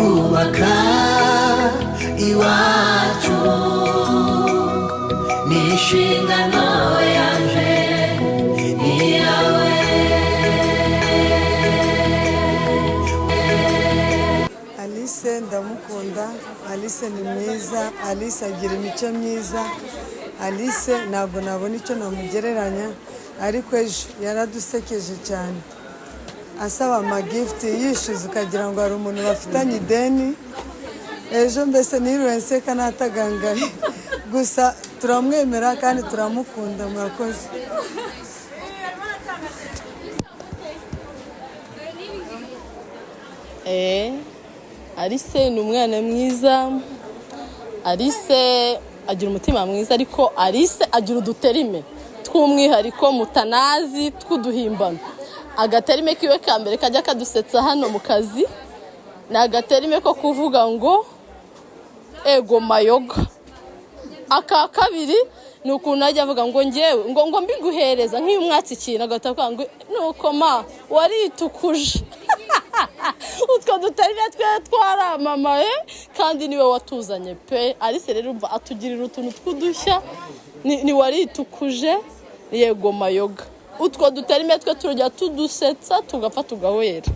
kubaka iwacu n'inshingano yaje iyawe. Alice ndamukunda. Alice ni mwiza. Alice agira imico myiza. Alice ntabwo nabona icyo namugereranya, ariko ejo yaradusekeje cyane asaba amagifti yishyuza ukagira ngo hari umuntu bafitanye ideni. Ejo mbese niriwe nseka natagangaye, gusa turamwemera kandi turamukunda. Murakoze. Alice ni umwana mwiza. Alice agira umutima mwiza, ariko Alice agira uduterime tw'umwihariko mutanazi tw'uduhimbano. Agaterime kiwe ka mbere kajya kadusetsa hano mu kazi ni agaterime ko kuvuga ngo ego mayoga. Aka kabiri ni ukuntu ajya avuga ngo ngewe ngo mbiguhereza nk'iyo umwatsi ikintu agatavuga ngo nuko ma waritukuje. Utwo duterime twe twaramamaye kandi niwe watuzanye pe. Alice rero umva atugirira utuntu tw'udushya, ni waritukuje yego mayoga. Utwo duterime twe turajya tudusetsa tugapfa tugahwera.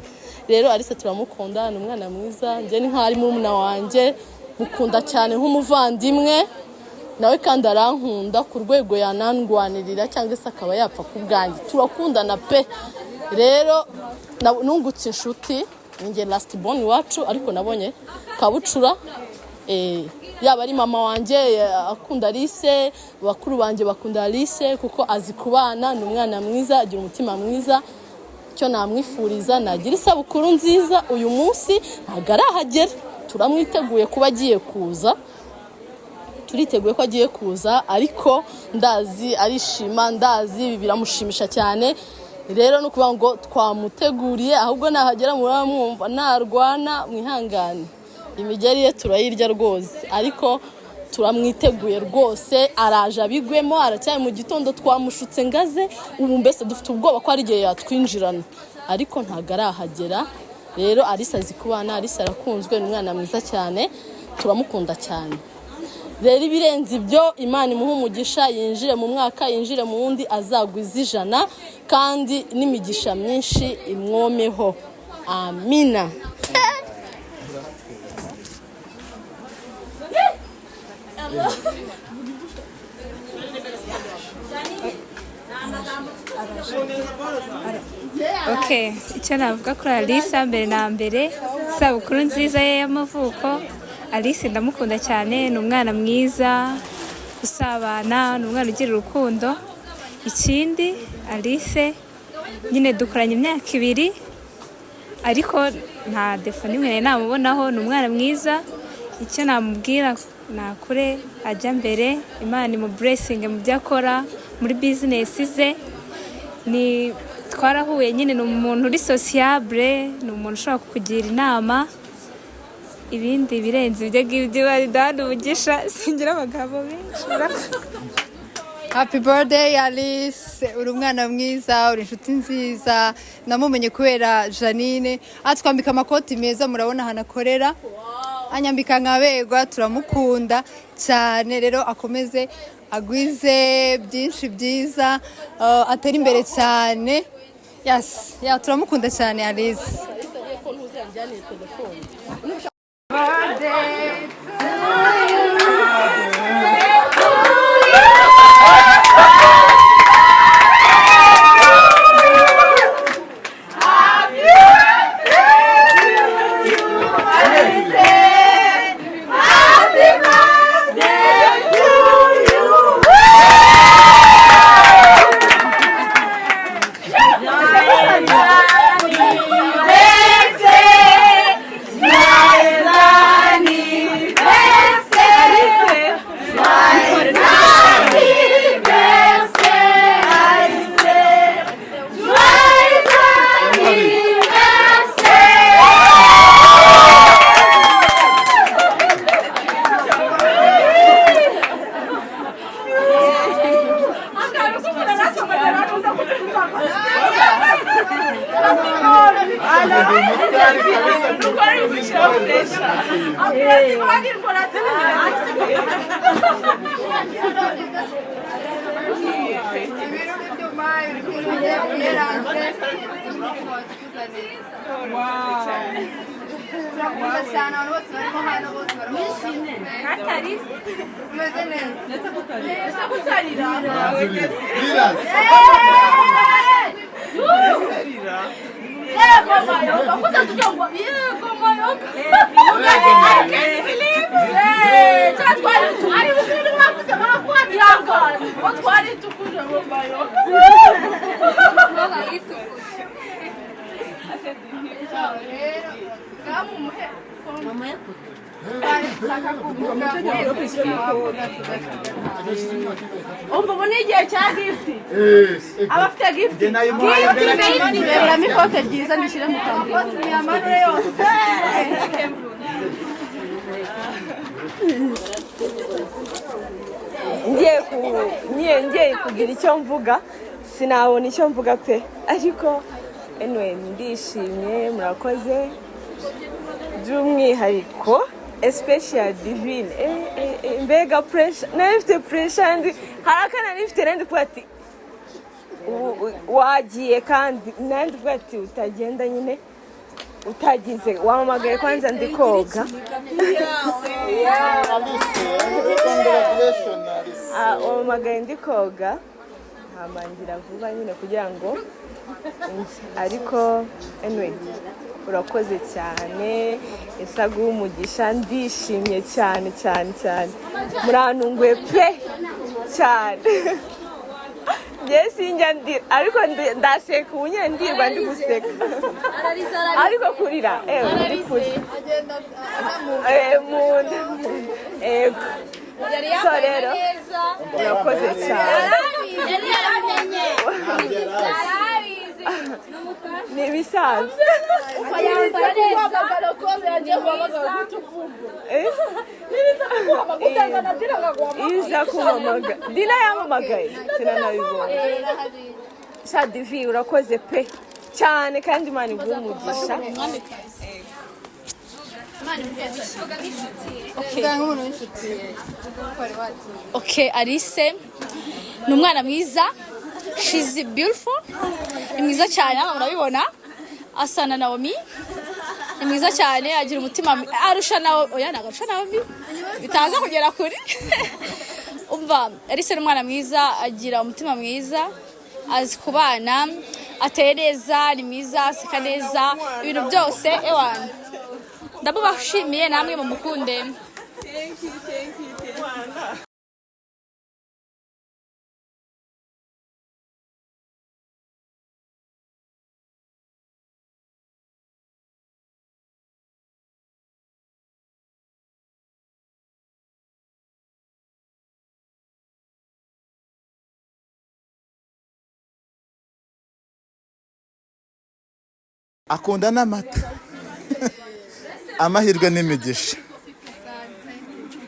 Rero Alice turamukunda, ni umwana mwiza. Nje ni nk'ari murumuna wanjye, mukunda cyane nk'umuvandimwe, nawe kandi arankunda ku rwego yanandwanirira cyangwa se akaba yapfa ku bwanjye. Turakundana pe. Rero nungutse inshuti ninjye last born wacu, ariko nabonye kabucura yaba ari mama wanjye akunda Alice, bakuru banjye bakunda Alice kuko azi kubana. Ni umwana mwiza, agira umutima mwiza. Cyo namwifuriza nagira isabukuru nziza uyu munsi. Ntago arahagera, turamwiteguye kuba agiye kuza, turiteguye ko agiye kuza, ariko ndazi arishima, ndazi biramushimisha cyane. Rero no kuvuga ngo twamuteguriye, ahubwo nahagera muramwumva narwana mwihangane. Imigeri ye turayirya rwose, ariko turamwiteguye rwose. Araje abigwemo, aracyari mu gitondo twamushutse ngaze. Ubu mbese dufite ubwoba ko ari gihe yatwinjirana, ariko ntago arahagera. Rero Alice azi kubana, Alice arakunzwe, ni umwana mwiza cyane, turamukunda cyane. Rero ibirenze ibyo Imana imuha umugisha, yinjire mu mwaka, yinjire mu wundi, azagwiza 100 kandi n'imigisha myinshi imwomeho. Amina. Okay, icyo navuga kuri Alice mbere na mbere, isabukuru nziza ye y'amavuko. Alice ndamukunda cyane, ni umwana mwiza usabana, ni umwana ugira urukundo. Ikindi Alice nyine dukoranye imyaka 2, ariko nta defo nimwe namubonaho. Ni umwana mwiza. Icyo namubwira nakure ajya mbere, Imana imu blessing mu byo akora muri business ze. Ni twarahuye nyine, ni umuntu uri sociable, ni umuntu ushobora kukugira inama. Ibindi birenze ibyo ngibyo bari dadugisha singira abagabo benshi. Happy birthday Alice, uri umwana mwiza, uri inshuti nziza. Namumenye kubera Janine atwambika amakoti meza, murabona hanakorera. Anyambika nkabegwa, turamukunda cyane. Rero akomeze agwize byinshi byiza, atera imbere cyane. Yes, turamukunda cyane Alice. Birthday to you. Umva n'igihe cya gift abafite gift beramo ikote ryiza nishyire mu kanzu yamanure yose ngiye kugira icyo mvuga sinabona icyo mvuga pe ariko anyway ndishimye murakoze by'umwihariko especially divine mbega pressure nafite pressure ndi harakana nifite nandi kwati wagiye kandi nandi kwati utagenda nyine utagize wamamagaye kwanza ndi koga wamamagaye ndi koga ntamangira vuba nyine kugira ngo ariko anyway urakoze cyane isaguha umugisha ndishimye cyane cyane cyane murantunguye pe cyane njye sinjya ndira ariko ndaseka ubu nyine ndirwa ndi guseka ariko kurira ndi kurira munda so rero urakoze cyane ni ibisanzwe iza kumamaga dina yamamagaye sinanabibonye sha divi urakoze pe cyane kandi Imana iguhe umugisha Okay, Alice ni umwana mwiza, she's beautiful, ni mwiza cyane murabibona, asa na Naomi, ni mwiza cyane, agira umutima arusha nawe, oya nagarusha Naomi bitaza kugera kuri umva. Alice ni umwana mwiza, agira umutima mwiza, azi kubana, ateye neza, ni mwiza, aseka neza, ibintu byose ewana ndabashimiye namwe mu mukunde. Thank you. akunda n'amata amahirwe n'imigisha.